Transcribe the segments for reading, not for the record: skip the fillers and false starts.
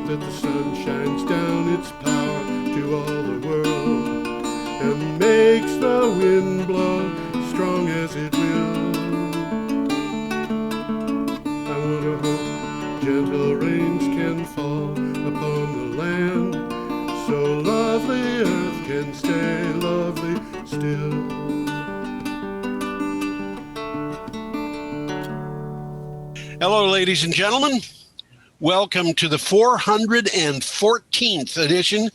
that the sun shines down its power to all the world and makes the wind blow strong as it will. I wonder how gentle rains can fall upon the land, so lovely earth can stay lovely still. Hello, ladies and gentlemen. Welcome to the 414th edition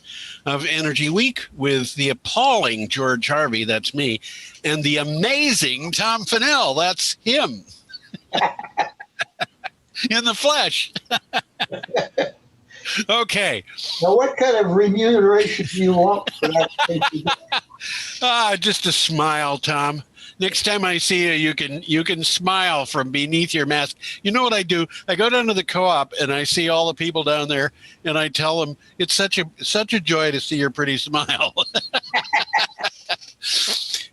of Energy Week with the appalling George Harvey, that's me, and the amazing Tom Fennell, that's him, in the flesh. Okay. Now, what kind of remuneration do you want for that? Just a smile, Tom. Next time I see you, you can smile from beneath your mask. You know what I do? I go down to the co-op and I see all the people down there, and I tell them it's such a joy to see your pretty smile.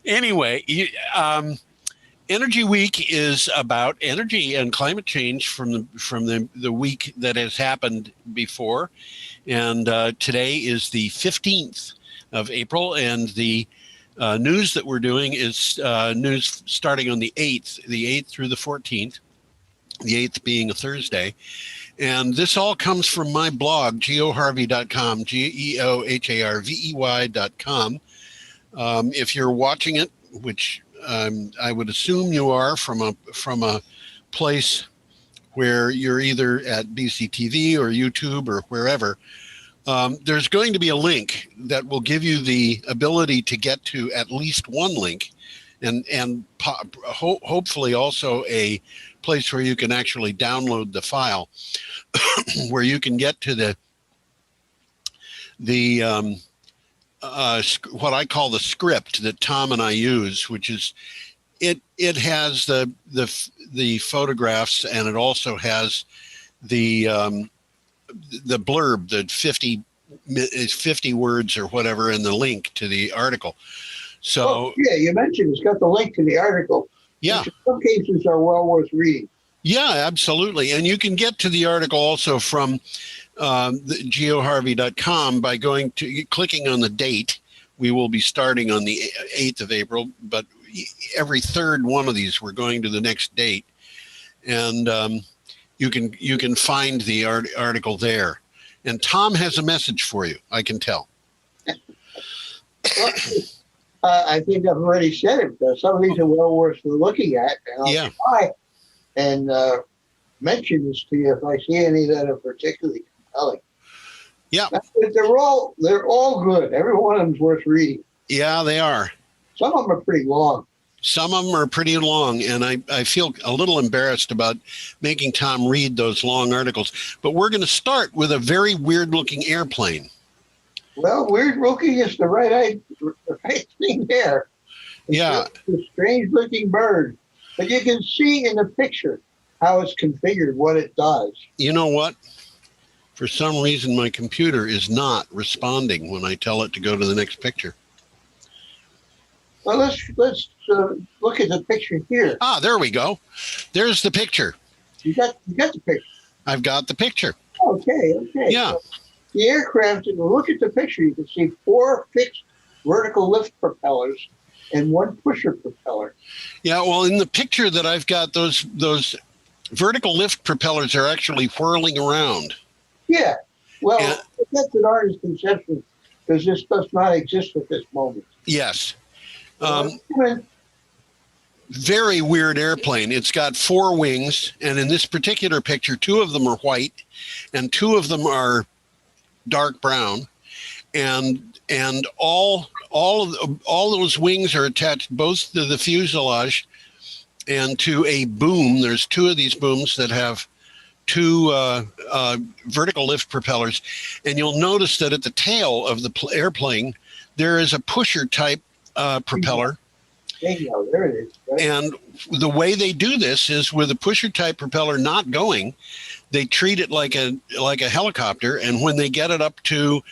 Anyway, Energy Week is about energy and climate change from the week that has happened before, and today is the 15th of April, and the news that we're doing is news starting on the 8th through the 14th, the 8th being a Thursday. And this all comes from my blog, geoharvey.com, geoharvey.com. If you're watching it, which I would assume you are from a place where you're either at BCTV or YouTube or wherever, there's going to be a link that will give you the ability to get to at least one link, and hopefully also a place where you can actually download the file, where you can get to the what I call the script that Tom and I use, which is it has the photographs, and it also has the blurb, the 50 words or whatever, in the link to the article. So yeah, you mentioned it's got the link to the article. Yeah, which in some cases are well worth reading. Yeah, absolutely. And you can get to the article also from geoharvey.com by clicking on the date. We will be starting on the 8th of April, but every third one of these we're going to the next date, and you can find the article there. And Tom has a message for you, I can tell. Well, I think I've already said it. Some of these are well worth looking at. And I'll try and mention this to you if I see any that are particularly compelling. Yeah. But they're all good. Every one of them is worth reading. Yeah, they are. Some of them are pretty long. Some of them are pretty long, and I feel a little embarrassed about making Tom read those long articles. But we're going to start with a very weird-looking airplane. Well, weird-looking is the right thing there. Yeah. It's a strange-looking bird. But you can see in the picture how it's configured, what it does. You know what? For some reason, my computer is not responding when I tell it to go to the next picture. Well, let's look at the picture here. There we go. There's the picture. You got the picture. I've got the picture. Okay. Yeah. So the aircraft, if you look at the picture, you can see 4 fixed vertical lift propellers and 1 pusher propeller. Yeah, well, in the picture that I've got, those vertical lift propellers are actually whirling around. Yeah. Well, that's an artist's conception, because this does not exist at this moment. Yes. Very weird airplane. It's got 4 wings, and in this particular picture, 2 of them are white, and 2 of them are dark brown, and all those wings are attached both to the fuselage and to a boom. There's 2 of these booms that have 2 vertical lift propellers, and you'll notice that at the tail of the airplane there is a pusher type propeller. There it is. Right? And the way they do this is with a pusher type propeller not going, they treat it like a helicopter, and when they get it up to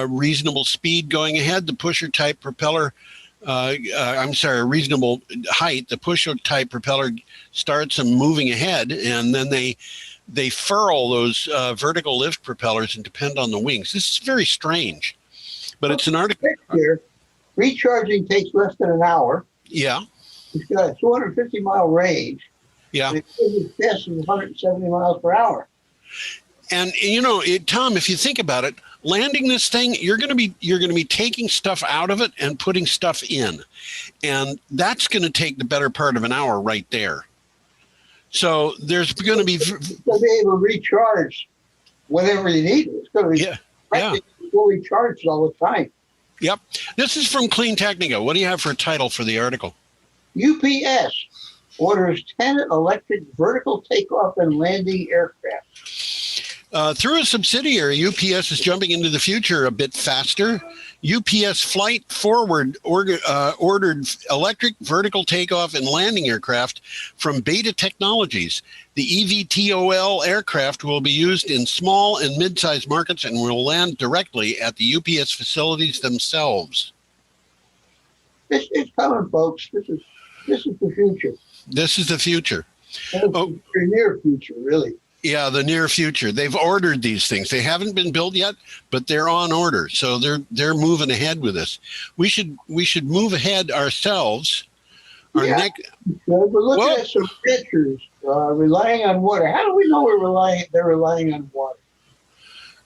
reasonable speed going ahead, the pusher type propeller reasonable height, the pusher type propeller starts them moving ahead, and then they they furl those vertical lift propellers and depend on the wings. This is very strange, but it's an article. Here, recharging takes less than an hour. Yeah. It's got a 250-mile range. Yeah. And its test is 170 miles per hour. And Tom, if you think about it, landing this thing, you're going to be taking stuff out of it and putting stuff in, and that's going to take the better part of an hour right there. So there's going to be able to recharge whenever you need it. It's going to be fully charged all the time. Yep. This is from Clean Technica. What do you have for a title for the article? UPS orders 10 electric vertical takeoff and landing aircraft. Through a subsidiary, UPS is jumping into the future a bit faster. UPS Flight Forward ordered electric vertical takeoff and landing aircraft from Beta Technologies. The eVTOL aircraft will be used in small and mid-sized markets and will land directly at the UPS facilities themselves. It's coming, folks. This is the future. This is the future. The near future, really. Yeah, the near future. They've ordered these things. They haven't been built yet, but they're on order. So they're moving ahead with this. We should move ahead ourselves. We're looking at some pictures relying on water. How do we know they're relying on water?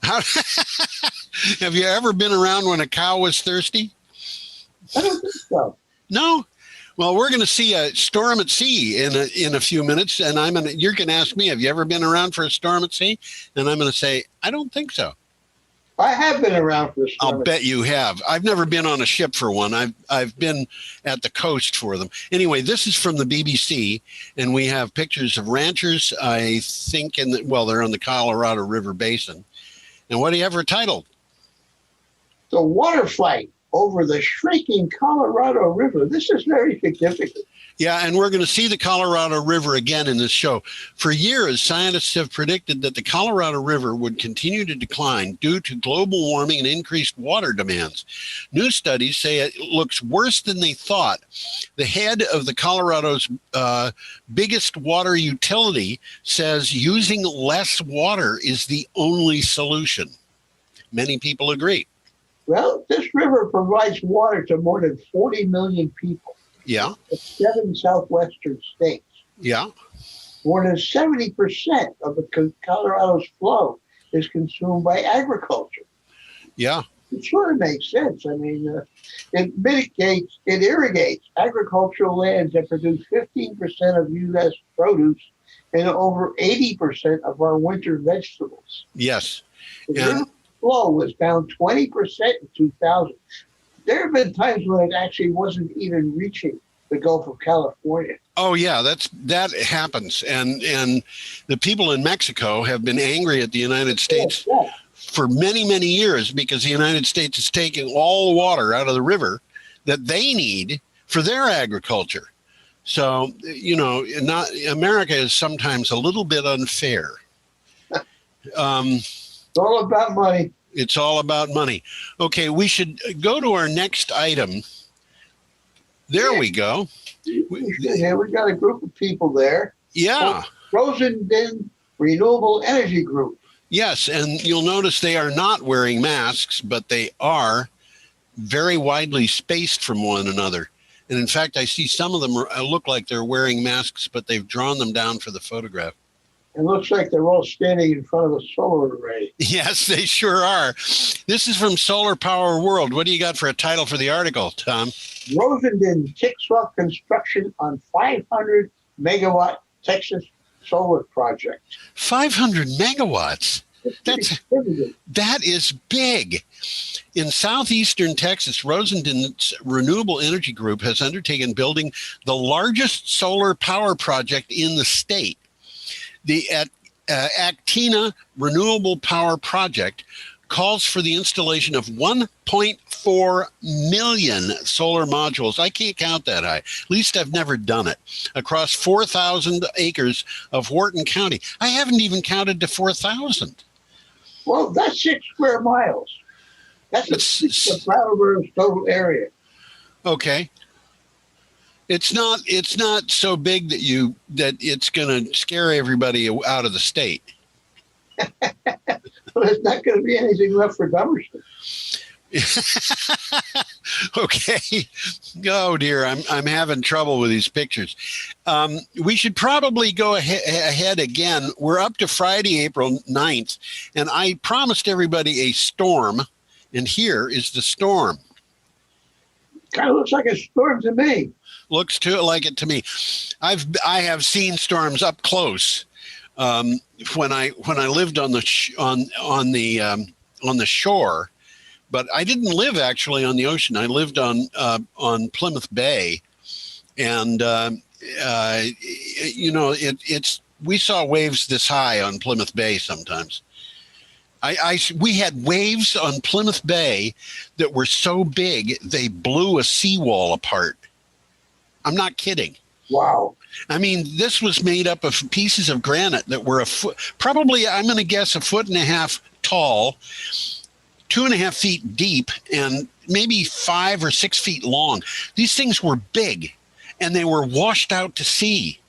Have you ever been around when a cow was thirsty? I don't think so. No? Well, we're going to see a storm at sea in a few minutes, and you're going to ask me, have you ever been around for a storm at sea? And I'm going to say, I don't think so. I have been around for a storm. I'll bet you have. I've never been on a ship for one. I've been at the coast for them. Anyway, this is from the BBC, and we have pictures of ranchers, I think, they're on the Colorado River Basin. And what do you have for a title? The water fight over the shrinking Colorado River. This is very significant. Yeah, and we're going to see the Colorado River again in this show. For years, scientists have predicted that the Colorado River would continue to decline due to global warming and increased water demands. New studies say it looks worse than they thought. The head of the Colorado's biggest water utility says using less water is the only solution. Many people agree. Well, this river provides water to more than 40 million people. Yeah. 7 southwestern states. Yeah. More than 70% of the Colorado's flow is consumed by agriculture. Yeah. It sort of makes sense. I mean, it irrigates agricultural lands that produce 15% of U.S. produce and over 80% of our winter vegetables. Yes. The flow was down 20% in 2000. There have been times when it actually wasn't even reaching the Gulf of California. Oh yeah, that happens, and the people in Mexico have been angry at the United States for many years because the United States is taking all the water out of the river that they need for their agriculture. So America is sometimes a little bit unfair. It's all about money. It's all about money. Okay, we should go to our next item. There we go. Yeah, we got a group of people there. Yeah. Rosendin Renewable Energy Group. Yes, and you'll notice they are not wearing masks, but they are very widely spaced from one another. And in fact, I see some of them look like they're wearing masks, but they've drawn them down for the photograph. It looks like they're all standing in front of a solar array. Yes, they sure are. This is from Solar Power World. What do you got for a title for the article, Tom? Rosendin kicks off construction on 500 megawatt Texas solar project. 500 megawatts? That is big. In southeastern Texas, Rosendin's Renewable Energy Group has undertaken building the largest solar power project in the state. The Actina Renewable Power Project calls for the installation of 1.4 million solar modules. I can't count that high. At least I've never done it. Across 4,000 acres of Wharton County. I haven't even counted to 4,000. Well, that's 6 square miles. That's the Brattleboro's total area. Okay. It's not so big that it's going to scare everybody out of the state. But there's not going to be anything left for Dummerston. Okay. Oh dear, I'm having trouble with these pictures. We should probably go ahead again. We're up to Friday, April 9th, and I promised everybody a storm, and here is the storm. Kind of looks like a storm to me. Looks like it to me. I have seen storms up close when I lived on the shore. But I didn't live actually on the ocean. I lived on Plymouth Bay, and we saw waves this high on Plymouth Bay sometimes. We had waves on Plymouth Bay that were so big they blew a seawall apart. I'm not kidding. Wow. I mean, this was made up of pieces of granite that were probably, I'm going to guess, 1.5 feet tall, 2.5 feet deep, and maybe 5 or 6 feet long. These things were big, and they were washed out to sea.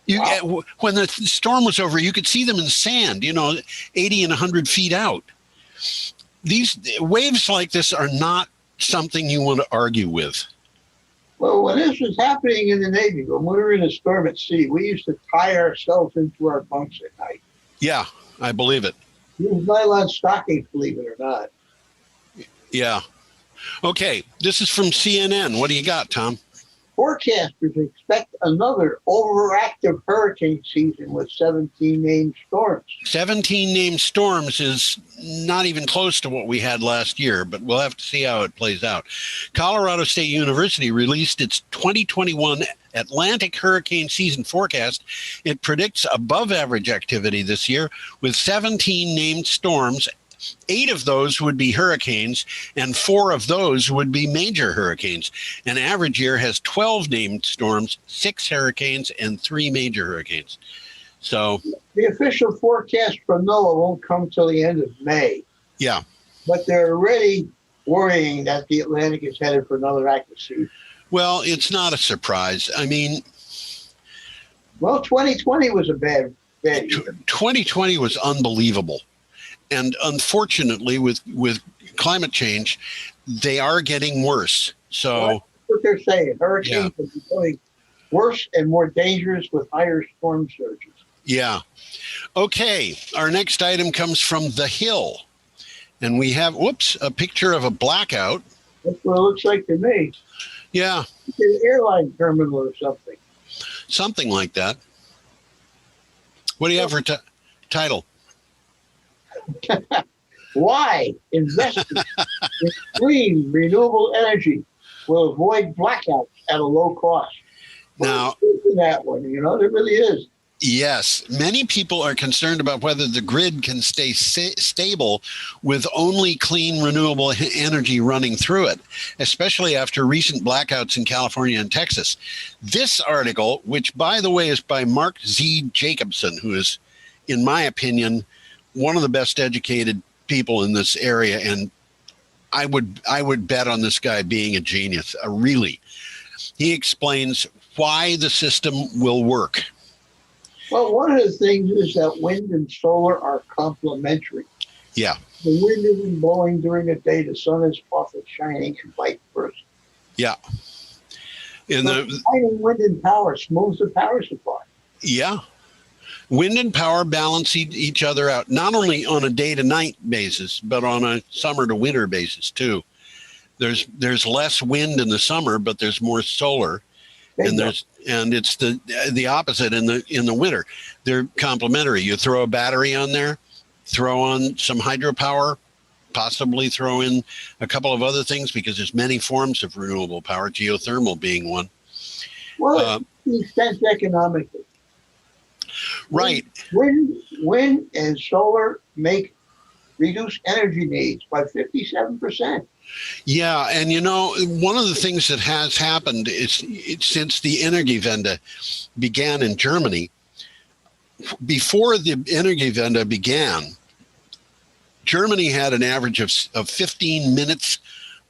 Wow. When the storm was over, you could see them in sand, 80 and 100 feet out. These waves like this are not something you want to argue with. Well, when this was happening in the Navy, when we were in a storm at sea, we used to tie ourselves into our bunks at night. Yeah, I believe it. Use nylon stockings, believe it or not. Yeah. Okay, this is from CNN. What do you got, Tom? Forecasters expect another overactive hurricane season with 17 named storms. 17 named storms is not even close to what we had last year, but we'll have to see how it plays out. Colorado State University released its 2021 Atlantic hurricane season forecast. It predicts above average activity this year with 17 named storms. 8 of those would be hurricanes, and 4 of those would be major hurricanes. An average year has 12 named storms, 6 hurricanes, and 3 major hurricanes. So the official forecast from NOAA won't come till the end of May. Yeah. But they're already worrying that the Atlantic is headed for another active season. Well, it's not a surprise. I mean, well, 2020 was a bad year. 2020 was unbelievable. And unfortunately, with climate change, they are getting worse. So that's what they're saying. Hurricanes are becoming worse and more dangerous with higher storm surges. Yeah. Okay. Our next item comes from The Hill. And we have, a picture of a blackout. That's what it looks like to me. Yeah. It's an airline terminal or something. Something like that. What do you have for title? Why investors in clean, renewable energy will avoid blackouts at a low cost? Now, that one, there really is. Yes, many people are concerned about whether the grid can stay stable with only clean, renewable energy running through it, especially after recent blackouts in California and Texas. This article, which, by the way, is by Mark Z. Jacobson, who is, in my opinion, one of the best educated people in this area, and I would bet on this guy being a genius, really. He explains why the system will work. Well, one of the things is that wind and solar are complementary. Yeah. The wind isn't blowing during the day, the sun is off and shining and vice versa. Yeah. Combining wind and power smooths the power supply. Yeah. Wind and power balance each other out, not only on a day-to-night basis, but on a summer-to-winter basis, too. There's less wind in the summer, but there's more solar. And it's the opposite in the winter. They're complementary. You throw a battery on there, throw on some hydropower, possibly throw in a couple of other things because there's many forms of renewable power, geothermal being one. Well, it makes sense economically. Right. Wind and solar reduce energy needs by 57%. Yeah, and one of the things that has happened is since the Energiewende began in Germany, before the Energiewende began, Germany had an average of 15 minutes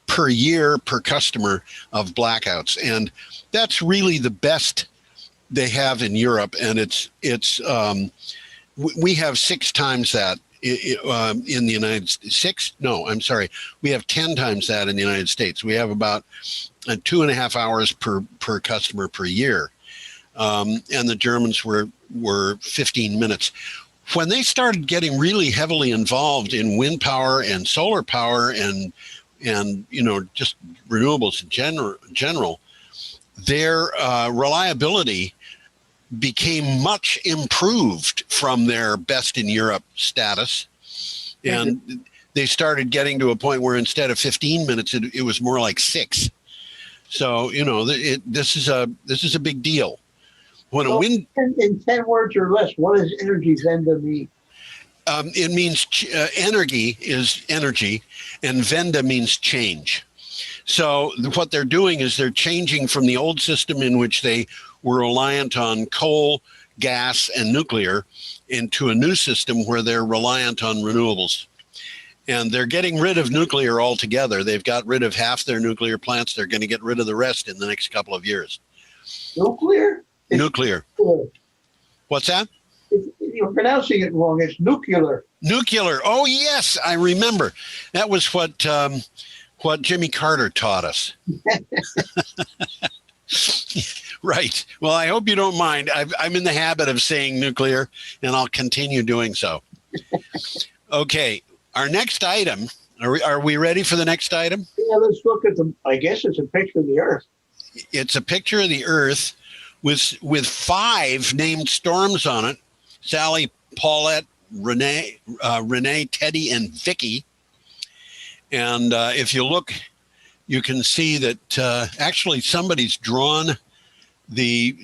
per year per customer of blackouts, and that's really the best they have in Europe. And we have 6 times that in the United States. 6? No, I'm sorry. We have 10 times that in the United States. We have about 2.5 hours per customer per year, and the Germans were 15 minutes. When they started getting really heavily involved in wind power and solar power and just renewables in general, their reliability became much improved from their best in Europe status. And they started getting to a point where instead of 15 minutes, it was more like 6. So, this is a big deal. When a wind, in 10 words or less, what does energy Venda mean? It means energy is energy, and Venda means change. So what they're doing is they're changing from the old system in which they were reliant on coal, gas, and nuclear into a new system where they're reliant on renewables. And they're getting rid of nuclear altogether. They've got rid of half their nuclear plants. They're going to get rid of the rest in the next couple of years. Nuclear? Nuclear. What's that? You're pronouncing it wrong. It's nuclear. Nuclear. Oh, yes, I remember. That was what Jimmy Carter taught us. Right. Well, I hope you don't mind. I'm in the habit of saying nuclear, and I'll continue doing so. Okay. Our next item. Are we ready for the next item? Yeah, let's look at I guess it's a picture of the Earth. It's a picture of the Earth with 5 named storms on it: Sally, Paulette, Renee, Teddy, and Vicky. And if you look, you can see that actually somebody's drawn the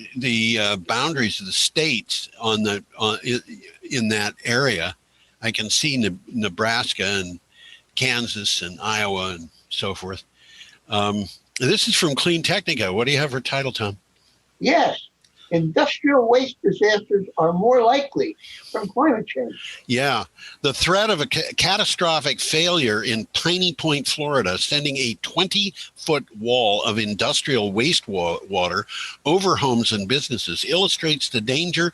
boundaries of the states in that area. I can see Nebraska and Kansas and Iowa and so forth. This is from Clean Technica. What do you have for title, Tom? Yes. Industrial waste disasters are more likely from climate change. Yeah. The threat of a catastrophic failure in Piney Point, Florida, sending a 20-foot wall of industrial wastewater over homes and businesses, illustrates the danger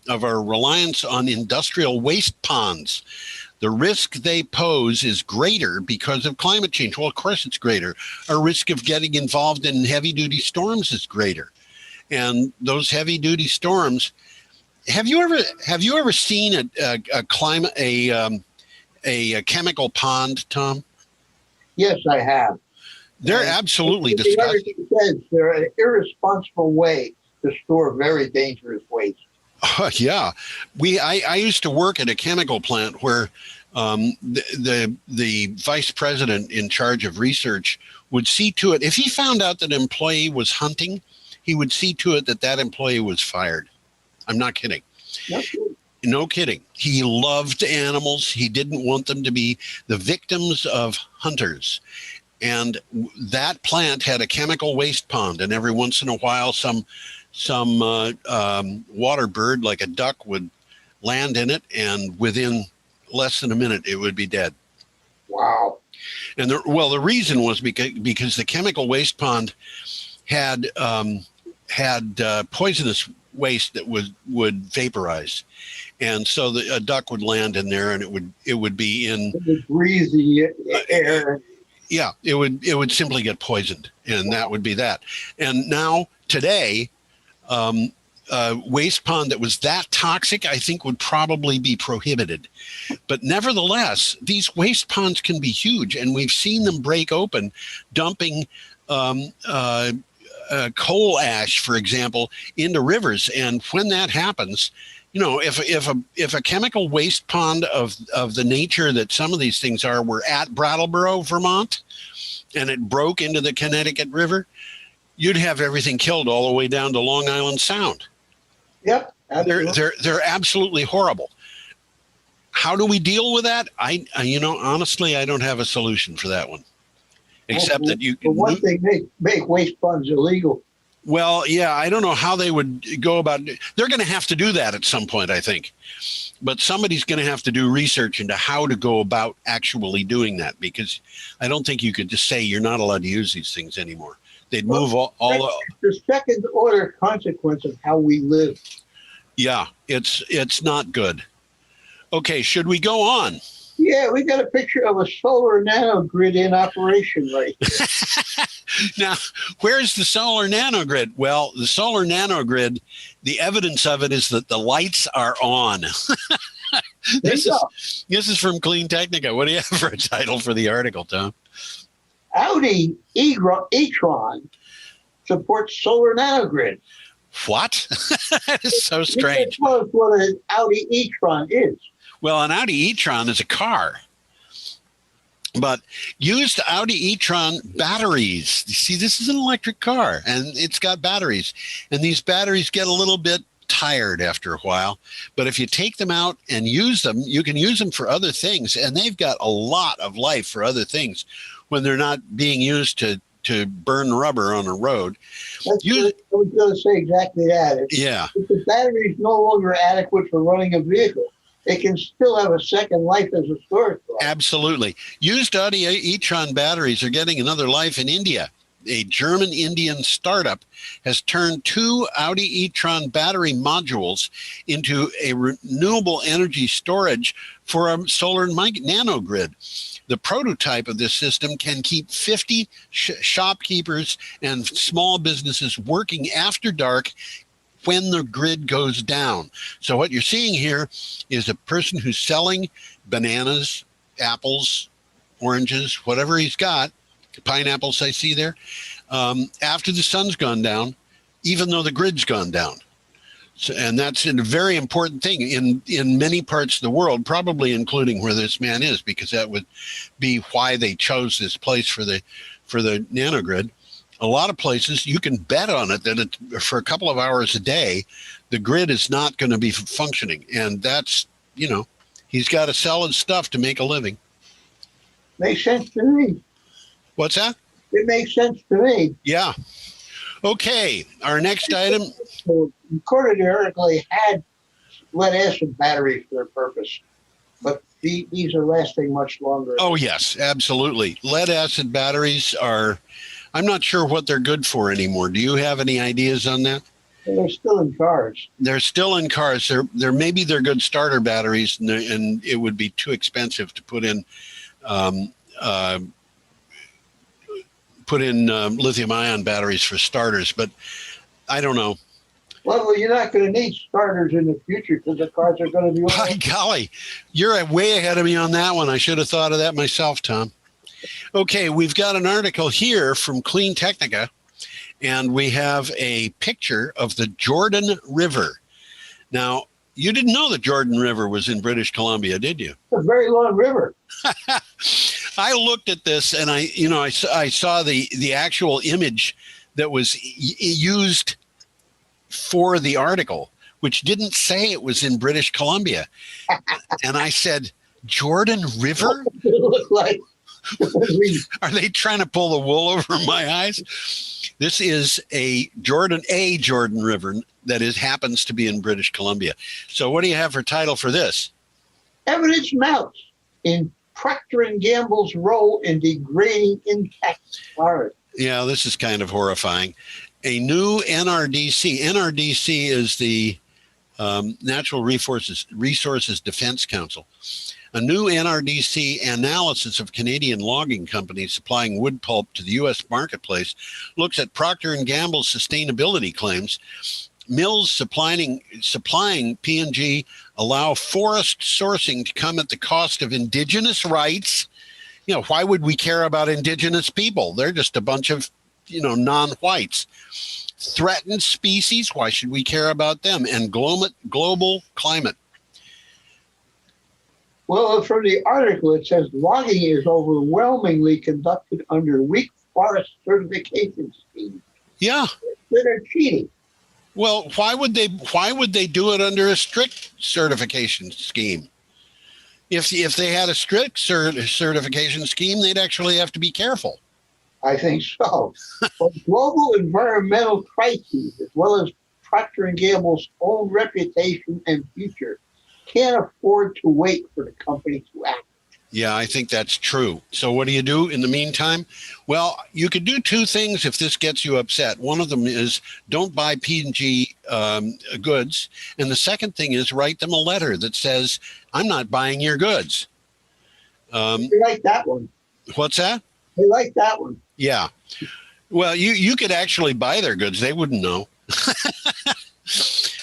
of our reliance on industrial waste ponds. The risk they pose is greater because of climate change. Well, of course it's greater. Our risk of getting involved in heavy-duty storms is greater. And those heavy-duty storms, have you ever seen a chemical pond, Tom? Yes, I have. They're absolutely disgusting. They're an irresponsible way to store very dangerous waste. Yeah, I used to work at a chemical plant where the vice president in charge of research would see to it, if he found out that an employee was hunting, he would see to it that employee was fired. I'm not kidding. No kidding. He loved animals. He didn't want them to be the victims of hunters. And that plant had a chemical waste pond, and every once in a while some water bird like a duck would land in it, and within less than a minute it would be dead. Wow. And the reason was because the chemical waste pond had poisonous waste that would vaporize, and so a duck would land in there, and it would be in the greasy air. Yeah, it would simply get poisoned, and that would be that. And now today, waste pond that was that toxic, I think, would probably be prohibited. But nevertheless, these waste ponds can be huge, and we've seen them break open, dumping coal ash, for example, into rivers. And when that happens, if a chemical waste pond of the nature that some of these things are were at Brattleboro, Vermont, and it broke into the Connecticut River, you'd have everything killed all the way down to Long Island Sound. Yep. They're absolutely horrible. How do we deal with that? Honestly, I don't have a solution for that one. Except that you can. For one thing, make waste ponds illegal. Well, yeah, I don't know how they would go about. They're going to have to do that at some point, I think. But somebody's going to have to do research into how to go about actually doing that, because I don't think you could just say you're not allowed to use these things anymore. They'd move all the second order consequence of how we live. Yeah, it's not good. Okay, should we go on? Yeah, we got a picture of a solar nanogrid in operation right here. Now, where's the solar nanogrid? Well, the solar nanogrid, the evidence of it is that the lights are on. This is from Clean Technica. What do you have for a title for the article, Tom? Audi e-tron supports solar nanogrid. What? That is so strange. Tell us what an Audi e-tron is. Well, an Audi e-tron is a car. But used Audi e-tron batteries. You see, this is an electric car, and it's got batteries. And these batteries get a little bit tired after a while. But if you take them out and use them, you can use them for other things. And they've got a lot of life for other things when they're not being used to burn rubber on a road. I was going to say exactly that. If the battery is no longer adequate for running a vehicle, it can still have a second life as a storage device. Absolutely. Used Audi e-tron batteries are getting another life in India. A German-Indian startup has turned 2 Audi e-tron battery modules into a renewable energy storage for a solar nanogrid. The prototype of this system can keep 50 shopkeepers and small businesses working after dark when the grid goes down. So what you're seeing here is a person who's selling bananas, apples, oranges, whatever he's got, pineapples I see there, after the sun's gone down, even though the grid's gone down. So, and that's a very important thing in many parts of the world, probably including where this man is, because that would be why they chose this place for the nanogrid. A lot of places you can bet on it that for a couple of hours a day, the grid is not going to be functioning. And that's, he's got to sell his stuff to make a living. Makes sense to me. What's that? It makes sense to me. Yeah. Okay. Our next item. According to the article, they had lead acid batteries for their purpose, but these are lasting much longer. Oh, yes, absolutely. Lead acid batteries are, I'm not sure what they're good for anymore. Do you have any ideas on that? They're still in cars. They're still in cars. They're maybe they're good starter batteries, and it would be too expensive to put in lithium-ion batteries for starters. But I don't know. Well, you're not going to need starters in the future because the cars are going to be. By golly, you're way ahead of me on that one. I should have thought of that myself, Tom. Okay, we've got an article here from Clean Technica, and we have a picture of the Jordan River. Now, you didn't know the Jordan River was in British Columbia, did you? It's a very long river. I looked at this, and I saw the actual image that was used for the article, which didn't say it was in British Columbia. And I said, Jordan River? What does it look like? Are they trying to pull the wool over my eyes? This is a Jordan River that happens to be in British Columbia. So what do you have for title for this? Evidence mounts in Procter & Gamble's role in degrading intact forest. Yeah, this is kind of horrifying. A new NRDC. NRDC is the Natural Resources Defense Council. A new NRDC analysis of Canadian logging companies supplying wood pulp to the U.S. marketplace looks at Procter & Gamble's sustainability claims. Mills supplying P&G allow forest sourcing to come at the cost of indigenous rights. Why would we care about indigenous people? They're just a bunch of, non-whites. Threatened species, why should we care about them? And global climate. Well, from the article, it says logging is overwhelmingly conducted under weak forest certification schemes. Yeah. That are cheating. Well, why would they do it under a strict certification scheme? If they had a strict certification scheme, they'd actually have to be careful. I think so. But global environmental crises, as well as Procter and Gamble's own reputation and future, can't afford to wait for the company to act. Yeah, I think that's true. So what do you do in the meantime? Well, you could do two things if this gets you upset. One of them is don't buy P&G goods. And the second thing is write them a letter that says, I'm not buying your goods. They like that one. What's that? They like that one. Yeah. Well, you could actually buy their goods. They wouldn't know.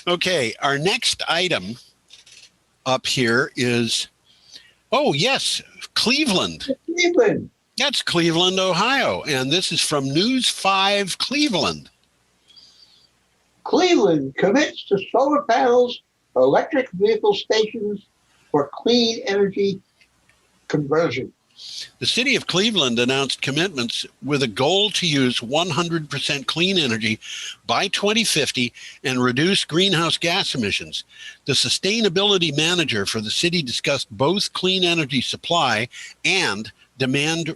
Okay, our next item up here is, oh, yes, Cleveland. Cleveland. That's Cleveland, Ohio. And this is from News 5 Cleveland. Cleveland commits to solar panels, electric vehicle stations for clean energy conversion. The city of Cleveland announced commitments with a goal to use 100% clean energy by 2050 and reduce greenhouse gas emissions. The sustainability manager for the city discussed both clean energy supply and demand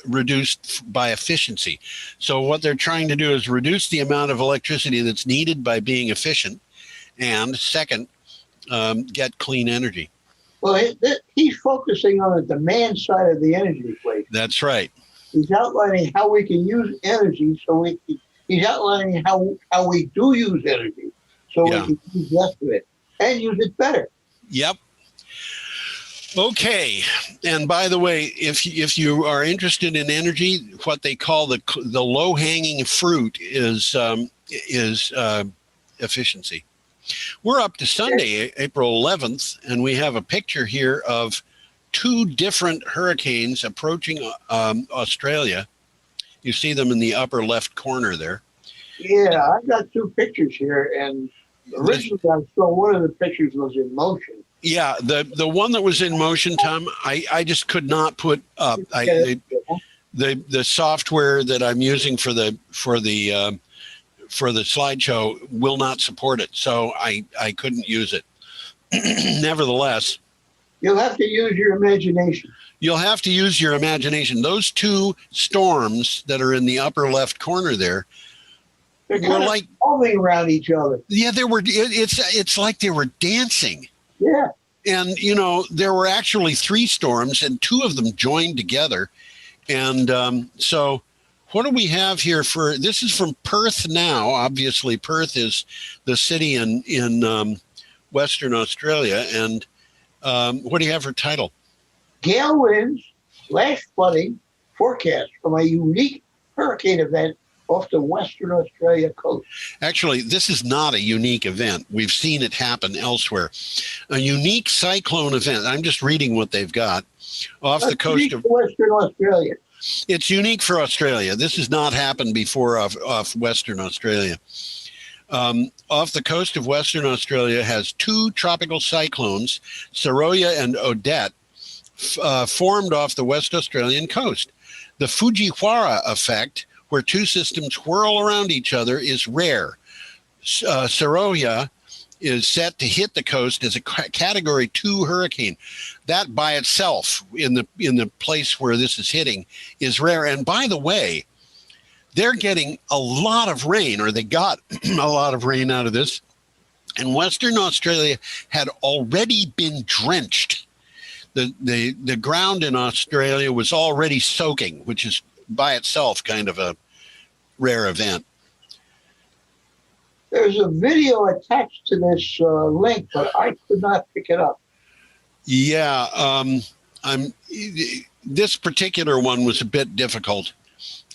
reduced by efficiency. So what they're trying to do is reduce the amount of electricity that's needed by being efficient, and second, get clean energy. Well, he's focusing on the demand side of the energy equation. That's right. He's outlining how we can use energy, he's outlining how we do use energy, so we can use less of it and use it better. Yep. Okay. And by the way, if you are interested in energy, what they call the low-hanging fruit is efficiency. We're up to Sunday, April 11th, and we have a picture here of two different hurricanes approaching Australia. You see them in the upper left corner there. Yeah, I've got two pictures here, and originally I saw one of the pictures was in motion. Yeah, the one that was in motion, Tom, I just could not put up. The software that I'm using for the slideshow will not support it, so I couldn't use it. Nevertheless, you'll have to use your imagination. You'll have to use your imagination. Those two storms that are in the upper left corner there, they're kind of revolving around each other. Yeah, they were. It's like they were dancing. Yeah. And there were actually three storms, and two of them joined together, and so. What do we have here for, this is from Perth now. Obviously, Perth is the city in Western Australia. And what do you have for title? Gale winds, flash flooding, forecast from a unique hurricane event off the Western Australia coast. Actually, this is not a unique event. We've seen it happen elsewhere. A unique cyclone event. I'm just reading what they've got off the coast of Western Australia. It's unique for Australia. This has not happened before off Western Australia. Off the coast of Western Australia has two tropical cyclones, Saroya and Odette, formed off the West Australian coast. The Fujiwara effect, where two systems whirl around each other, is rare. Saroya is set to hit the coast as a Category 2 hurricane. That by itself, in the place where this is hitting, is rare. And by the way, they're getting a lot of rain, or they got a lot of rain out of this. And Western Australia had already been drenched. The ground in Australia was already soaking, which is by itself kind of a rare event. There's a video attached to this link, but I could not pick it up. Yeah, this particular one was a bit difficult,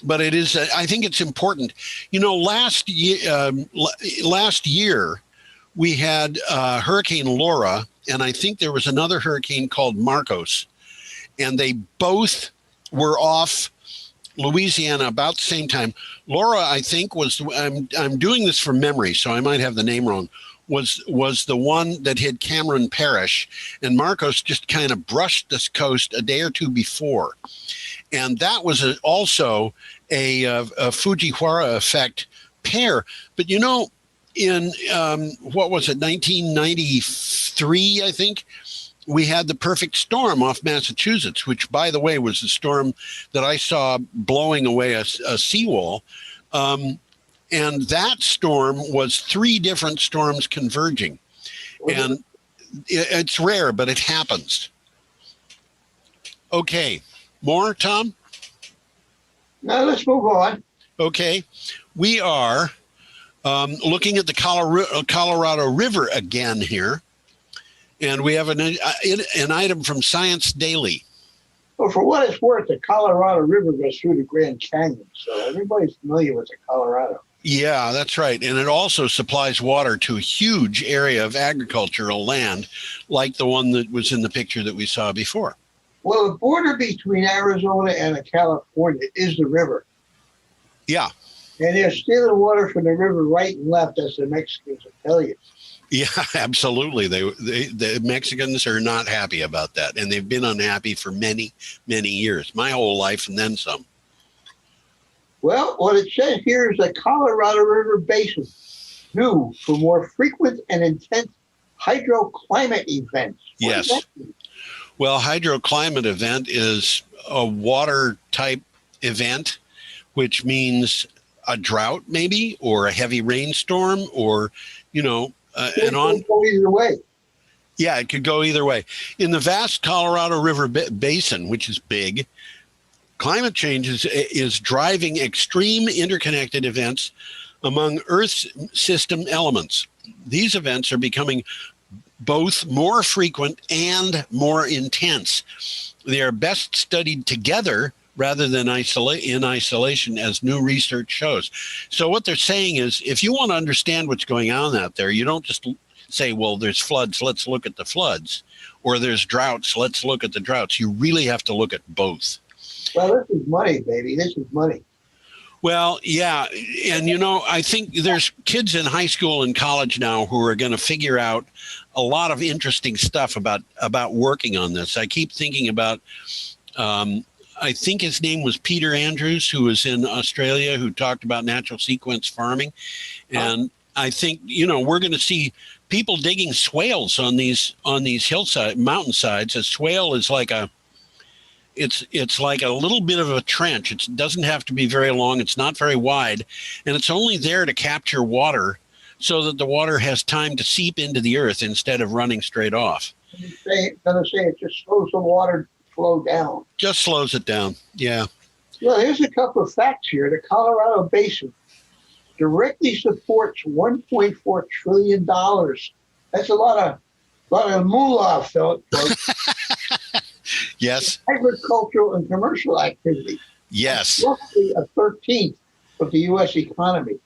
but it is. I think it's important. Last year we had Hurricane Laura, and I think there was another hurricane called Marcos, and they both were off Louisiana about the same time. Laura, I think, was, I'm doing this from memory, so I might have the name wrong, was the one that hit Cameron Parish, and Marcos just kind of brushed this coast a day or two before. And that was also a Fujiwara effect pair. But in what was it, 1993, I think, we had the perfect storm off Massachusetts, which, by the way, was the storm that I saw blowing away a seawall. And that storm was 3 different storms converging. And it's rare, but it happens. Okay. More, Tom? Now let's move on. Okay. We are looking at the Colorado River again here. And we have an item from Science Daily. Well, for what it's worth, the Colorado River goes through the Grand Canyon, so everybody's familiar with the Colorado. Yeah, that's right. And it also supplies water to a huge area of agricultural land, like the one that was in the picture that we saw before. Well, the border between Arizona and California is the river. Yeah. And they're stealing water from the river right and left, as the Mexicans will tell you. Yeah, absolutely. The Mexicans are not happy about that, and they've been unhappy for many, many years, my whole life and then some. Well, what it says here is the Colorado River Basin due for more frequent and intense hydroclimate events. Yes. Well, hydroclimate event is a water type event, which means a drought maybe, or a heavy rainstorm, or, and on. Go either way. Yeah, it could go either way. In the vast Colorado River Basin, which is big, climate change is driving extreme interconnected events among Earth's system elements. These events are becoming both more frequent and more intense. They are best studied together rather than in isolation, as new research shows. So what they're saying is, if you want to understand what's going on out there, you don't just say, well, there's floods, let's look at the floods, or there's droughts, let's look at the droughts. You really have to look at both. Well, this is money, baby. This is money. Well, yeah. And, I think there's kids in high school and college now who are going to figure out a lot of interesting stuff about working on this. I keep thinking about, I think his name was Peter Andrews, who was in Australia, who talked about natural sequence farming. And I think, we're going to see people digging swales on these mountainsides. A swale is like it's like a little bit of a trench. It doesn't have to be very long. It's not very wide. And it's only there to capture water so that the water has time to seep into the earth instead of running straight off. It just slows the water flow down. Just slows it down. Yeah. Well, here's a couple of facts here. The Colorado Basin directly supports $1.4 trillion. That's a lot of moolah, folks. Yes. Agricultural and commercial activity. Yes. That's roughly a 13th of the U.S. economy.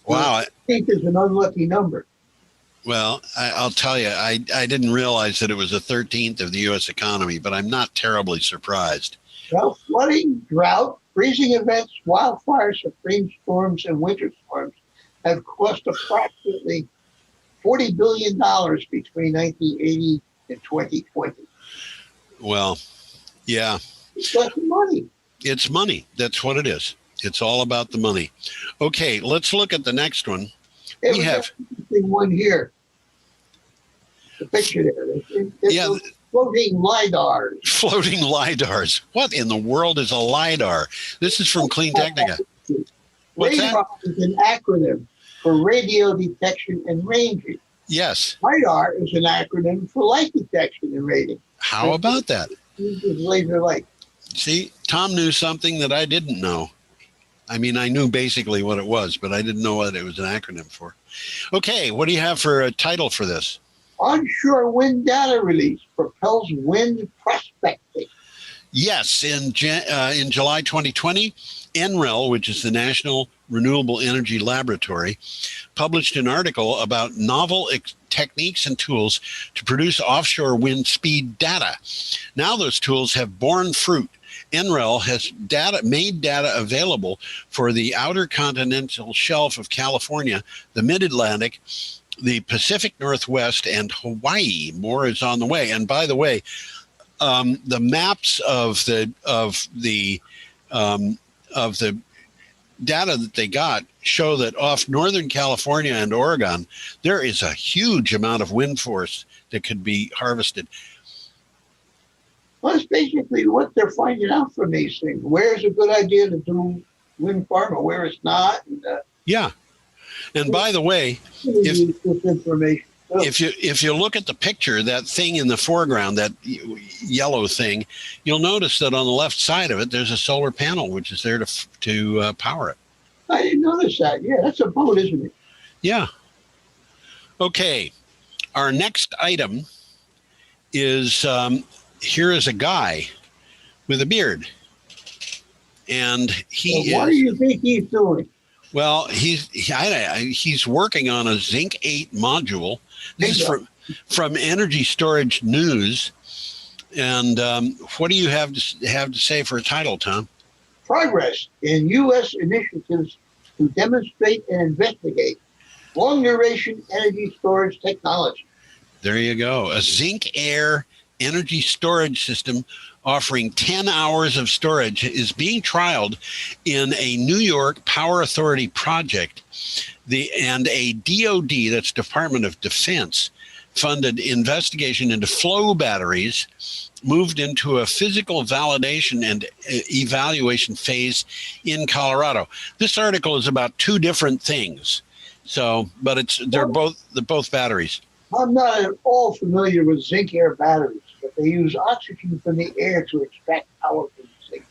Wow. 13th is an unlucky number. Well, I'll tell you, I didn't realize that it was a 13th of the U.S. economy, but I'm not terribly surprised. Well, flooding, drought, freezing events, wildfires, supreme storms, and winter storms have cost approximately $40 billion between 1980 and 2020. Well, yeah. It's got money. It's money. That's what it is. It's all about the money. Okay, let's look at the next one. We have one here. The picture there. It's floating LIDARs. Floating LIDARs. What in the world is a LIDAR? This is from Clean Technica. What's radar is an acronym for radio detection and ranging. Yes. LIDAR is an acronym for light detection and rating. How about that? Laser light. See, Tom knew something that I didn't know. I mean, I knew basically what it was, but I didn't know what it was an acronym for. Okay, what do you have for a title for this? Onshore wind data release propels wind prospecting. Yes, in July 2020, NREL, which is the National Renewable Energy Laboratory, published an article about novel techniques and tools to produce offshore wind speed data. Now those tools have borne fruit. NREL has made data available for the outer continental shelf of California, the Mid-Atlantic, the Pacific Northwest, and Hawaii. More is on the way. And by the way, the maps of the data that they got show that off Northern California and Oregon, there is a huge amount of wind force that could be harvested. basically what they're finding out from these things. Where's a good idea to do wind farm, or where it's not. And, yeah. And by the way, use this information. if you look at the picture, that thing in the foreground, that yellow thing, you'll notice that on the left side of it, there's a solar panel which is there to power it. I didn't notice that. Yeah, that's a boat, isn't it? Yeah. Okay. Our next item is here is a guy with a beard, and what do you think he's doing? Well, he's working on a Zinc 8 module. This is from Energy Storage News. And what do you have to say for a title, Tom? Progress in U.S. initiatives to demonstrate and investigate long-duration energy storage technology. There you go. A Zinc Air energy storage system offering 10 hours of storage is being trialed in a New York Power Authority project. And a DOD, that's Department of Defense, funded investigation into flow batteries moved into a physical validation and evaluation phase in Colorado. This article is about two different things. So, but they're both batteries. I'm not at all familiar with zinc air batteries, but they use oxygen from the air to extract power from the zinc.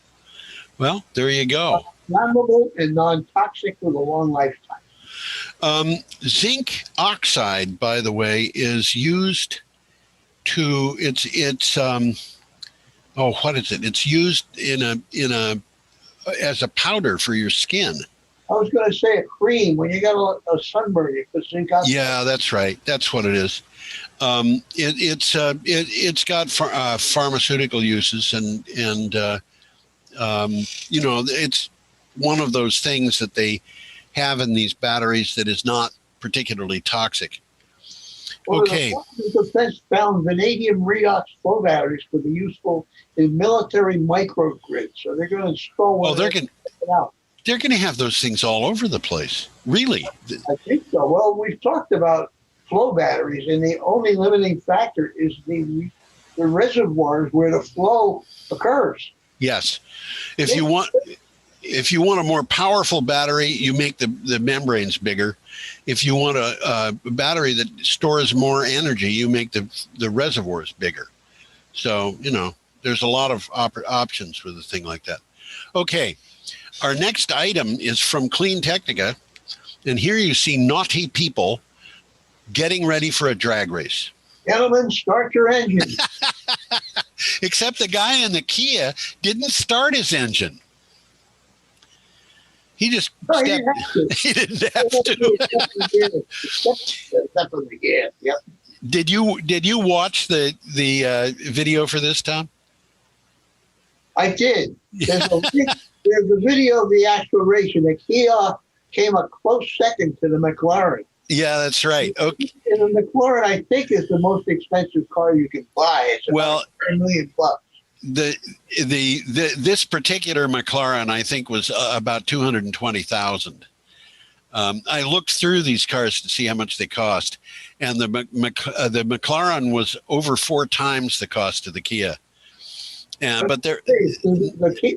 Well, there you go. Flammable and non-toxic with a long lifetime. Zinc oxide, by the way, is used to what is it? It's used as a powder for your skin. I was going to say a cream. When you got a sunburn, you put zinc oxide. Yeah, that's right. That's what it is. It's got pharmaceutical uses, and it's one of those things that they have in these batteries that is not particularly toxic. Well, okay. The Department of Defense found vanadium redox flow batteries could be useful in military microgrids. So they're going to install one. They're going to have those things all over the place. Really? I think so. Well, we've talked about flow batteries, and the only limiting factor is the reservoirs where the flow occurs. Yes. If you want a more powerful battery, you make the membranes bigger. If you want a battery that stores more energy, you make the reservoirs bigger. So, there's a lot of options with a thing like that. Okay. Our next item is from Clean Technica. And here you see naughty people getting ready for a drag race. Gentlemen, start your engine. Except the guy in the Kia didn't start his engine. He just he didn't have to. Yep. Did you watch the video for this, Tom? I did. There's a video of the actual race, and the Kia came a close second to the McLaren. Yeah, that's right. Okay. And the McLaren, I think, is the most expensive car you can buy. It's about $1 million bucks. This particular McLaren, I think, was about $220,000. I looked through these cars to see how much they cost, and the McLaren was over 4 times the cost of the Kia. But the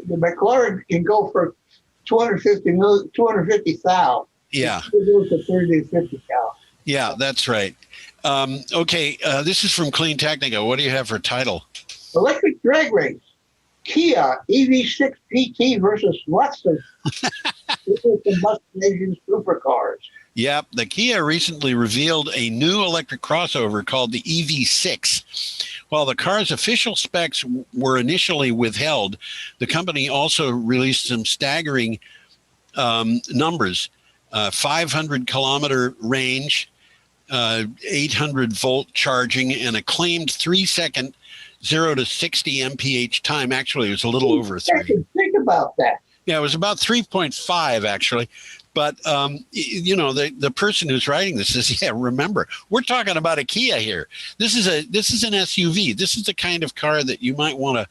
McLaren can go for $250,000. Yeah. It goes to $30,000 to $50,000. Yeah, that's right. Okay, this is from Clean Technica. What do you have for title? Electric drag race. Kia EV6 PT versus Lexus combustion engine supercars. Yep, the Kia recently revealed a new electric crossover called the EV6. While the car's official specs were initially withheld, the company also released some staggering numbers. 500-kilometer range, 800-volt charging, and a claimed 3-second 0 to 60 mph time. Actually, it was a little over 3. Think about that. Yeah, it was about 3.5 actually. But the person who's writing this says, yeah, remember, we're talking about a Kia here. This is an SUV. This is the kind of car that you might want to.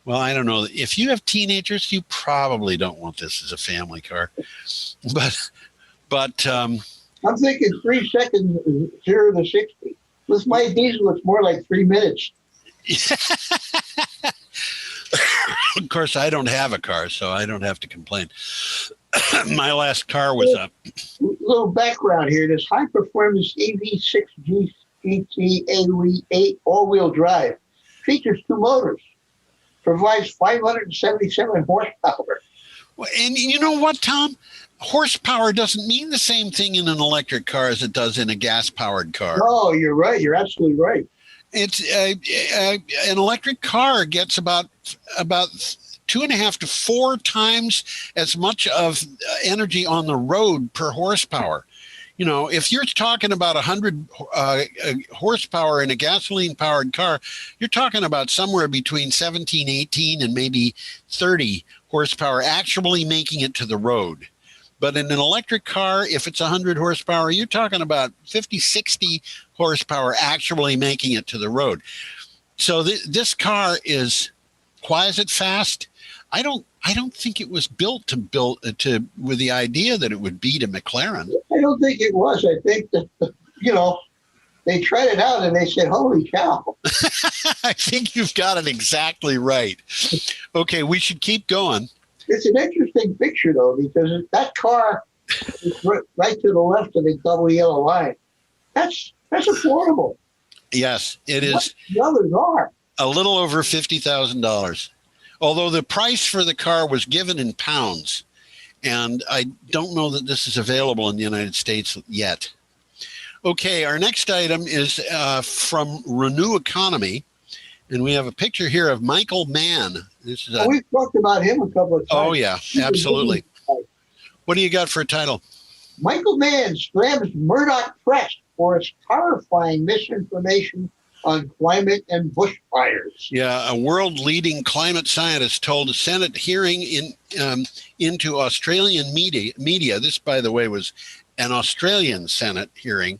Well, I don't know. If you have teenagers, you probably don't want this as a family car. But I'm thinking 3 seconds, 0 to 60. With my diesel, it's more like 3 minutes. Of course, I don't have a car, so I don't have to complain. My last car was up. Little background here. This high-performance EV6 GT AV8 all-wheel drive features two motors, provides 577 horsepower. Well, and you know what, Tom? Horsepower doesn't mean the same thing in an electric car as it does in a gas-powered car. No, you're right. You're absolutely right. It's an electric car gets about 2.5 to 4 times as much of energy on the road per horsepower. You know, if you're talking about 100 horsepower in a gasoline-powered car, you're talking about somewhere between 17, 18, and maybe 30 horsepower actually making it to the road. But in an electric car, if it's 100 horsepower, you're talking about 50, 60 horsepower actually making it to the road. So this car is, why is it fast? I don't think it was built with the idea that it would beat a McLaren. I don't think it was. I think that, they tried it out and they said, holy cow. I think you've got it exactly right. Okay, we should keep going. It's an interesting picture, though, because that car is right to the left of the double yellow line. That's affordable. Yes, it is. The others are. A little over $50,000. Although the price for the car was given in pounds. And I don't know that this is available in the United States yet. Okay, our next item is from Renew Economy. And we have a picture here of Michael Mann. We've talked about him a couple of times. Oh, yeah, absolutely. What do you got for a title? Michael Mann slams Murdoch Press for its horrifying misinformation on climate and bushfires. Yeah, a world-leading climate scientist told a Senate hearing into Australian media. This, by the way, was an Australian Senate hearing.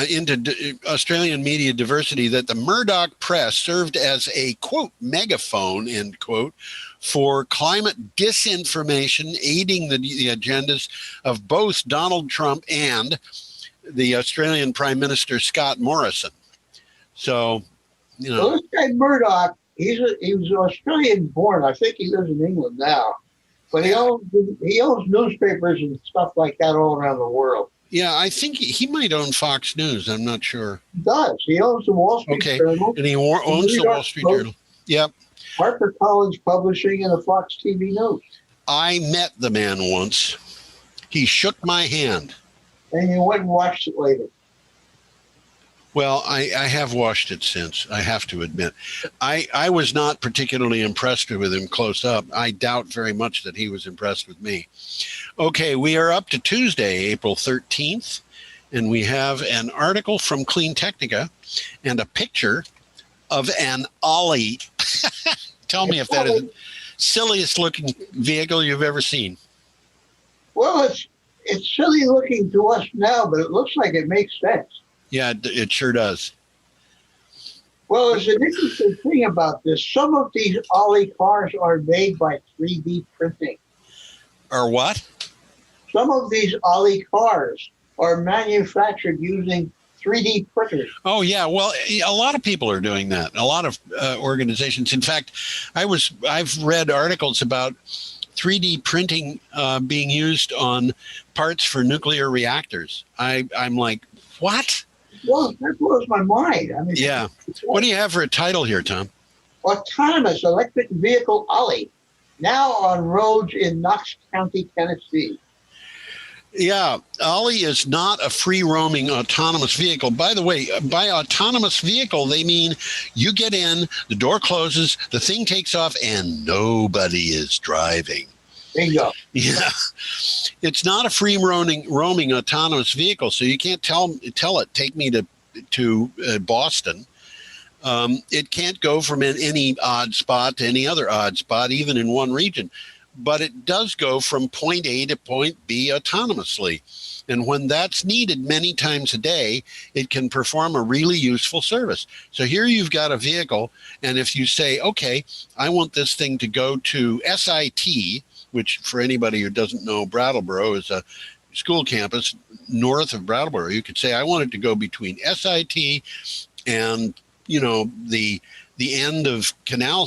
Into Australian media diversity, that the Murdoch press served as a, quote, megaphone, end quote, for climate disinformation, aiding the agendas of both Donald Trump and the Australian Prime Minister Scott Morrison. So, So this guy Murdoch, he was Australian born. I think he lives in England now. But he owns newspapers and stuff like that all around the world. Yeah, I think he might own Fox News. I'm not sure. He does. He owns the Wall Street Journal. And he owns the Wall Street Journal. Yep. HarperCollins Publishing and the Fox TV News. I met the man once. He shook my hand. And you went and watched it later. Well, I have watched it since, I have to admit. I was not particularly impressed with him close up. I doubt very much that he was impressed with me. Okay, we are up to Tuesday, April 13th, and we have an article from Clean Technica and a picture of an Ollie. Tell me if that is the silliest looking vehicle you've ever seen. Well, it's silly looking to us now, but it looks like it makes sense. Yeah, it sure does. Well, there's an interesting thing about this. Some of these Ollie cars are made by 3D printing. Or what? Some of these Ollie cars are manufactured using 3D printers. Oh, yeah. Well, a lot of people are doing that. A lot of organizations. In fact, I've read articles about 3D printing being used on parts for nuclear reactors. I'm like, what? Well, that blows my mind. I mean, yeah. What do you have for a title here, Tom? Autonomous electric vehicle Ollie, now on roads in Knox County, Tennessee. Yeah, Ollie is not a free-roaming autonomous vehicle. By the way, by autonomous vehicle, they mean you get in, the door closes, the thing takes off, and nobody is driving. There you go. Yeah, it's not a free-roaming autonomous vehicle, so you can't tell it, take me to Boston. It can't go from any odd spot to any other odd spot, even in one region. But it does go from point A to point B autonomously. And when that's needed many times a day, it can perform a really useful service. So here you've got a vehicle, and if you say, okay, I want this thing to go to SIT, which for anybody who doesn't know, Brattleboro is a school campus north of Brattleboro. You could say, I want it to go between SIT and, the the end of Canal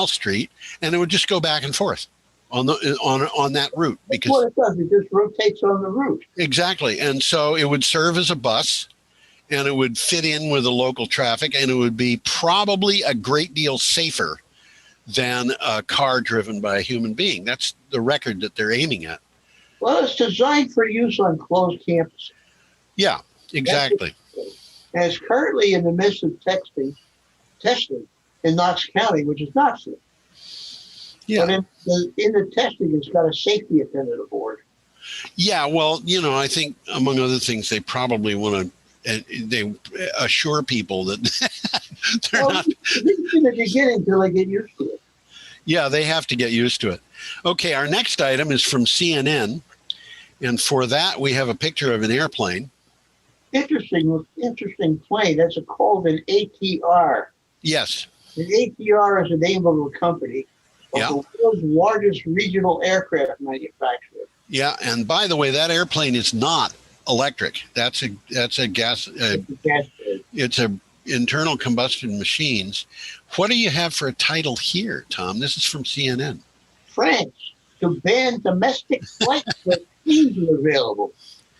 Street, and it would just go back and forth on that route because what it does. It just rotates on the route. Exactly, and so it would serve as a bus, and it would fit in with the local traffic, and it would be probably a great deal safer than a car driven by a human being. That's the record that they're aiming at. Well, it's designed for use on closed campuses. Yeah, exactly. And it's currently in the midst of testing in Knox County, which is Knoxville. Yeah. But in the testing, it's got a safety attendant aboard. Yeah, well, I think among other things, they probably want to they assure people that they're not. It's in the beginning until they get used to it. Yeah, they have to get used to it. Okay, our next item is from CNN, and for that we have a picture of an airplane. Interesting plane. That's called an ATR. Yes. An ATR is the name of a company. Yeah. The world's largest regional aircraft manufacturer. Yeah, and by the way, that airplane is not electric. That's a gas. It's a internal combustion machines. What do you have for a title here, Tom? This is from CNN. France to ban domestic flights when planes are available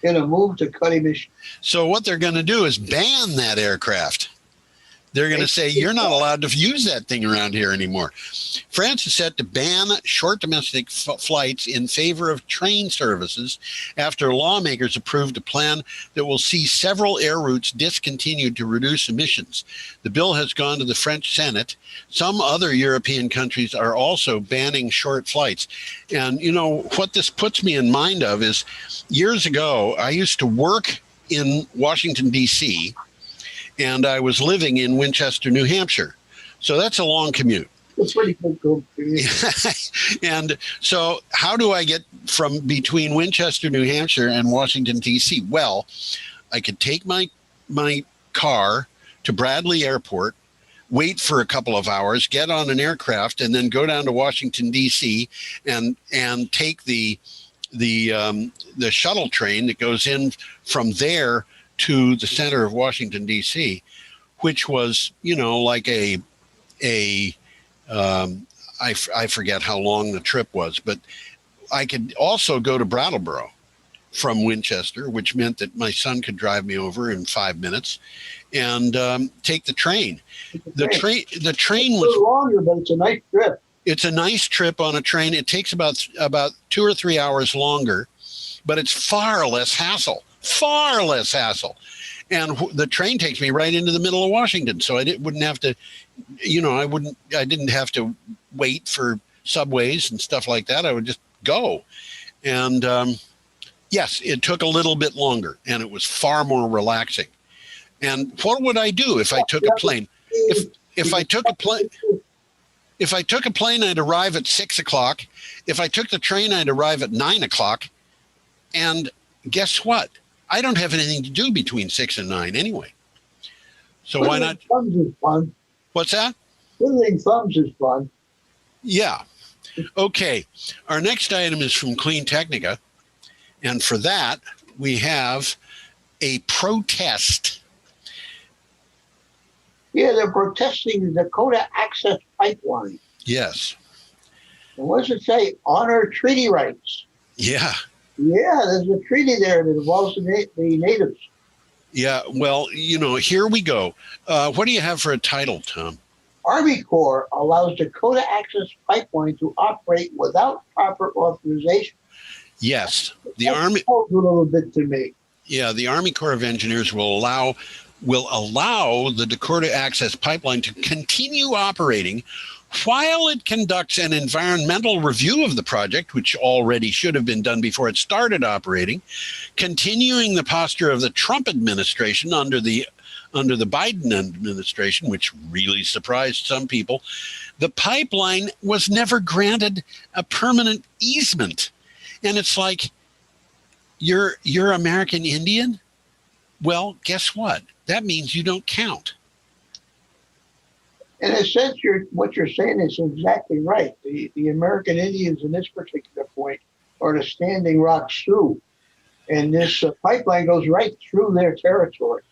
in a move to cut emissions. So what they're going to do is ban that aircraft. They're going to say, you're not allowed to use that thing around here anymore. France is set to ban short domestic flights in favor of train services after lawmakers approved a plan that will see several air routes discontinued to reduce emissions. The bill has gone to the French Senate. Some other European countries are also banning short flights. And, what this puts me in mind of is years ago, I used to work in Washington, D.C., and I was living in Winchester, New Hampshire. So that's a long commute. It's pretty cool. And so how do I get from between Winchester, New Hampshire and Washington, D.C.? Well, I could take my car to Bradley Airport, wait for a couple of hours, get on an aircraft, and then go down to Washington, D.C. and take the shuttle train that goes in from there to the center of Washington, D.C., which was, like I forget how long the trip was, but I could also go to Brattleboro from Winchester, which meant that my son could drive me over in 5 minutes and take the train. The train was longer, but it's a nice trip. It's a nice trip on a train. It takes about 2 or 3 hours longer, but it's far less hassle. And the train takes me right into the middle of Washington. So I wouldn't have to, I didn't have to wait for subways and stuff like that. I would just go. And yes, it took a little bit longer and it was far more relaxing. And what would I do if I took a plane? If I took a plane, I'd arrive at 6 o'clock. If I took the train, I'd arrive at 9 o'clock. And guess what? I don't have anything to do between 6 and 9 anyway. So why not? Thumbs is fun. What's that? Twiddling thumbs is fun. Yeah. Okay. Our next item is from Clean Technica. And for that, we have a protest. Yeah, they're protesting the Dakota Access Pipeline. Yes. And what does it say? Honor treaty rights. Yeah. Yeah, there's a treaty there that involves the natives. Yeah, well, here we go. What do you have for a title, Tom? Army Corps allows Dakota Access Pipeline to operate without proper authorization. Yes, the Army told a little bit to me. Yeah, the Army Corps of Engineers will allow the Dakota Access Pipeline to continue operating while it conducts an environmental review of the project, which already should have been done before it started operating, continuing the posture of the Trump administration under the Biden administration, which really surprised some people. The pipeline was never granted a permanent easement. And it's like, you're American Indian? Well, guess what? That means you don't count. In a sense, what you're saying is exactly right. The American Indians in this particular point are the Standing Rock Sioux. And this pipeline goes right through their territory.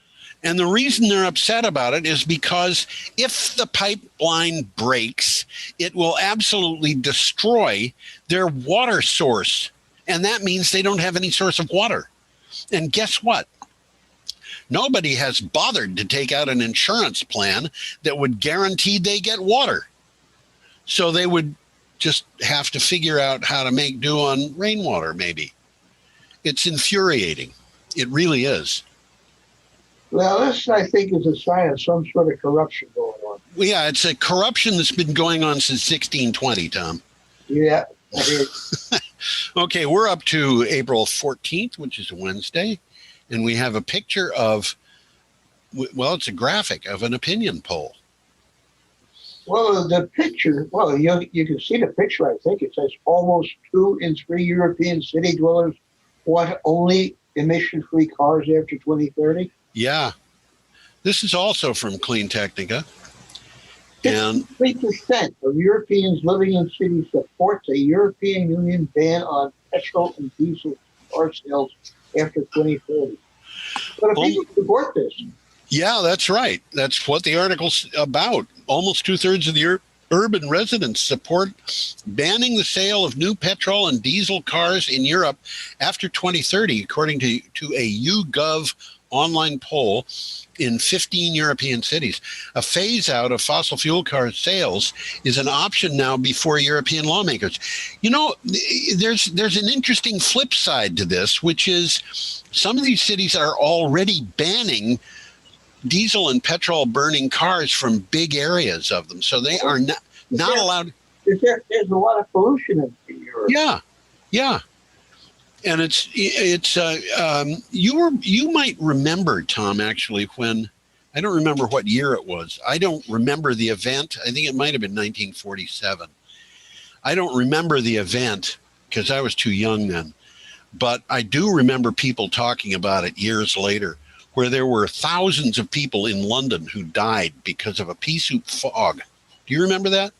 And the reason they're upset about it is because if the pipeline breaks, it will absolutely destroy their water source. And that means they don't have any source of water. And guess what? Nobody has bothered to take out an insurance plan that would guarantee they get water. So they would just have to figure out how to make do on rainwater, maybe. It's infuriating. It really is. Well, this, I think, is a sign of some sort of corruption going on. Well, yeah, it's a corruption that's been going on since 1620, Tom. Yeah, it is. Okay, we're up to April 14th, which is a Wednesday, and we have a picture of, well, it's a graphic of an opinion poll. Well, the picture, well, you can see the picture, I think. It says almost 2 in 3 European city dwellers want only emission-free cars after 2030. Yeah. This is also from Clean Technica. And 53% of Europeans living in cities support the European Union ban on petrol and diesel car sales after 2030. But if people support this. Yeah, that's right. That's what the article's about. Almost 2/3 of the urban residents support banning the sale of new petrol and diesel cars in Europe after 2030, according to a YouGov online poll in 15 European cities. A phase out of fossil fuel car sales is an option now before European lawmakers. You know, there's an interesting flip side to this, which is some of these cities are already banning diesel and petrol burning cars from big areas of them. So they are not allowed. There's a lot of pollution in Europe. Yeah. And you might remember, Tom, actually, when, I don't remember what year it was. I don't remember the event. I think it might have been 1947. I don't remember the event because I was too young then. But I do remember people talking about it years later, where there were thousands of people in London who died because of a pea soup fog. Do you remember that?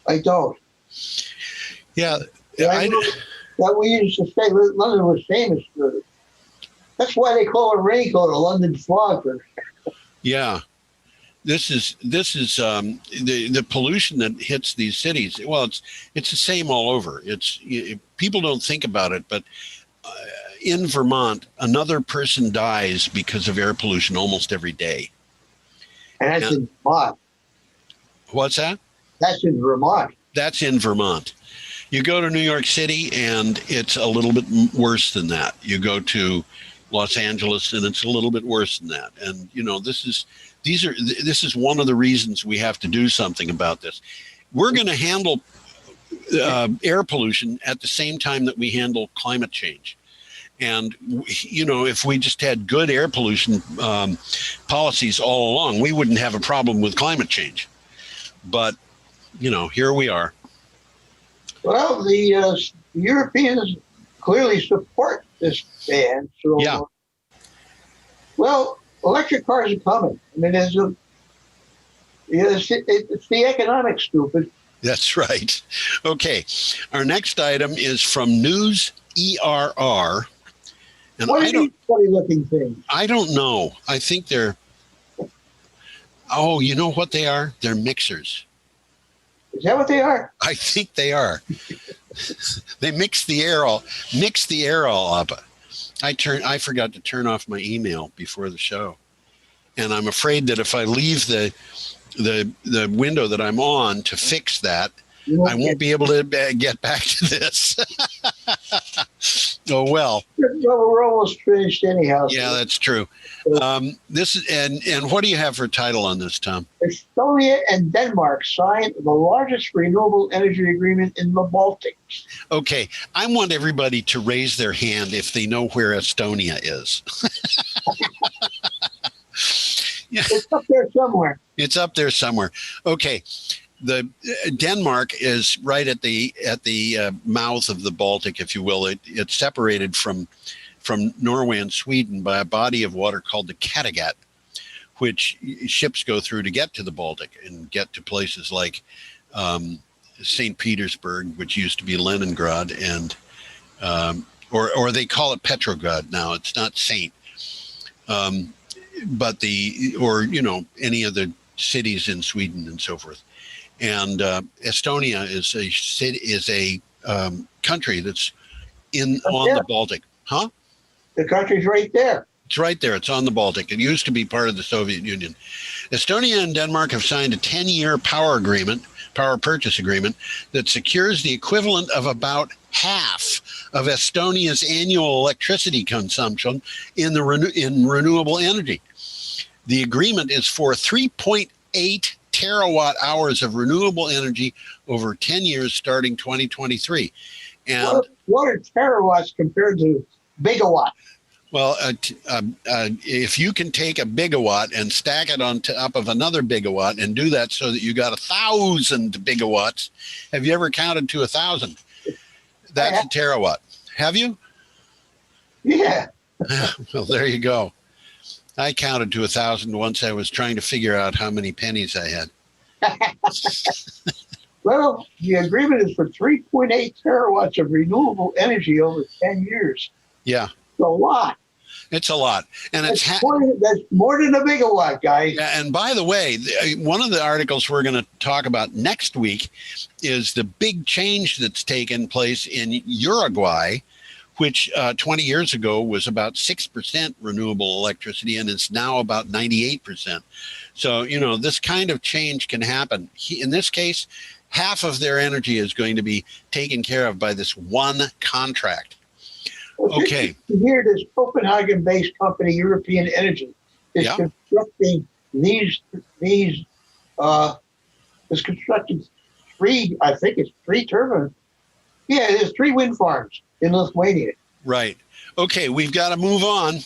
I don't. Yeah. That we used to say London was famous for it. That's why they call it raincoat a London fog. Yeah. This is the pollution that hits these cities. Well, it's the same all over. People don't think about it, but in Vermont, another person dies because of air pollution almost every day. And that's in Vermont. What's that? That's in Vermont. That's in Vermont. You go to New York City and it's a little bit worse than that. You go to Los Angeles and it's a little bit worse than that. And you know, this is one of the reasons we have to do something about this. We're going to handle air pollution at the same time that we handle climate change. And, you know, if we just had good air pollution policies all along, we wouldn't have a problem with climate change. But, you know, here we are. Well, the Europeans clearly support this ban. So, yeah. Well, electric cars are coming. I mean, it's the economic stupid. That's right. Okay. Our next item is from News ERR. And what are these funny-looking things? I don't know. I think they're... Oh, you know what they are? They're mixers. Is that what they are? I think they are. They mix the air all up. I forgot to turn off my email before the show, and I'm afraid that if I leave the window that I'm on to fix that, I won't be able to get back to this. Oh well. Well, we're almost finished anyhow. Yeah, that's true. This is and what do you have for a title on this, Tom? Estonia and Denmark signed the largest renewable energy agreement in the Baltics. Okay, I want everybody to raise their hand if they know where Estonia is. Yeah. It's up there somewhere. It's up there somewhere. Okay. The Denmark is right at the mouth of the Baltic, if you will. It's separated from Norway and Sweden by a body of water called the Kattegat, which ships go through to get to the Baltic and get to places like St. Petersburg, which used to be Leningrad, and or they call it Petrograd now. It's not Saint. any of the cities in Sweden and so forth. And Estonia is a country that's on the Baltic. Huh? The country's right there. It's right there. It's on the Baltic. It used to be part of the Soviet Union. Estonia and Denmark have signed a 10-year power purchase agreement that secures the equivalent of about half of Estonia's annual electricity consumption in renewable energy. The agreement is for 3.8 terawatt hours of renewable energy over 10 years starting 2023. And what are terawatts compared to gigawatts? Well, if you can take a bigawatt and stack it on top of another bigawatt and do that so that you got 1,000 gigawatts, have you ever counted to 1,000? That's a terawatt. Have you? Yeah. Well, there you go. I counted to 1,000 once. I was trying to figure out how many pennies I had. Well, the agreement is for 3.8 terawatts of renewable energy over 10 years. Yeah. It's a lot. It's a lot. And that's more than a megawatt, guys. And by the way, one of the articles we're going to talk about next week is the big change that's taken place in Uruguay, which 20 years ago was about 6% renewable electricity, and it's now about 98%. So, this kind of change can happen. In this case, half of their energy is going to be taken care of by this one contract. Okay. Here, this Copenhagen-based company, European Energy, is constructing is constructing three turbines. Yeah, there's 3 wind farms in Lithuania. Right. Okay, we've got to move on.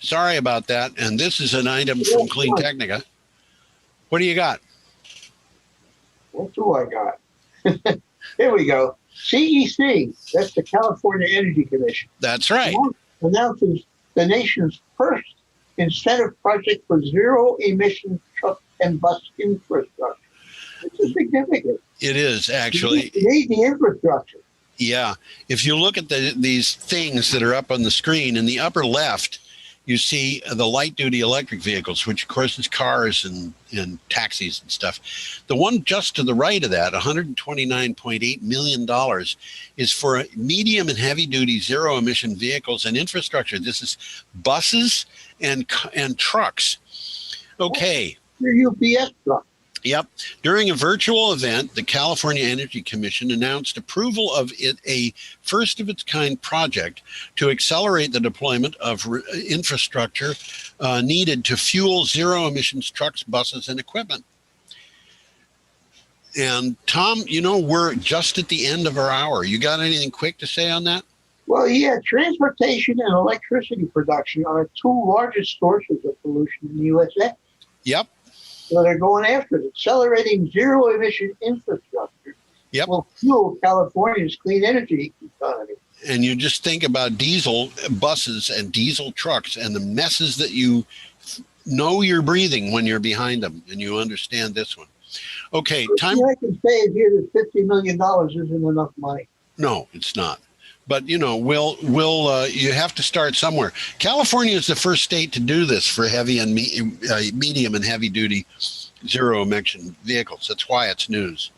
Sorry about that. And this is an item from Clean Technica. What do you got? What do I got? Here we go. CEC, that's the California Energy Commission. That's right. Announces the nation's first incentive project for zero-emission truck and bus infrastructure. This is significant. It is, actually. You need the infrastructure. Yeah. If you look at these things that are up on the screen, in the upper left, you see the light-duty electric vehicles, which, of course, is cars and taxis and stuff. The one just to the right of that, $129.8 million, is for medium and heavy-duty zero-emission vehicles and infrastructure. This is buses and trucks. Okay. Your UPS truck. Yep. During a virtual event, the California Energy Commission announced approval of a first-of-its-kind project to accelerate the deployment of infrastructure needed to fuel zero-emissions trucks, buses, and equipment. And, Tom, we're just at the end of our hour. You got anything quick to say on that? Well, yeah, transportation and electricity production are 2 largest sources of pollution in the USA. Yep. So they're going after it. Accelerating zero-emission infrastructure will fuel California's clean energy economy. And you just think about diesel buses and diesel trucks and the messes that you know you're breathing when you're behind them, and you understand this one. Okay, time. I can say is here that $50 million isn't enough money. No, it's not. But, you have to start somewhere. California is the first state to do this for heavy and medium and heavy duty zero emission vehicles. That's why it's news.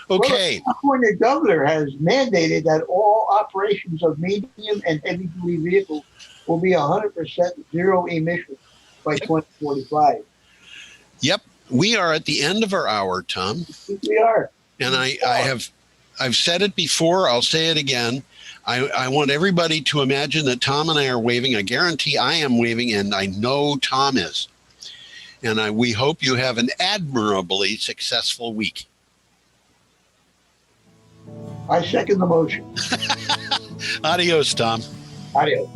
Okay. Well, the California governor has mandated that all operations of medium and heavy duty vehicles will be 100% zero emission by 2045. Yep. We are at the end of our hour, Tom. We are. And I've said it before. I'll say it again. I want everybody to imagine that Tom and I are waving. I guarantee I am waving, and I know Tom is. And we hope you have an admirably successful week. I second the motion. Adios, Tom. Adios.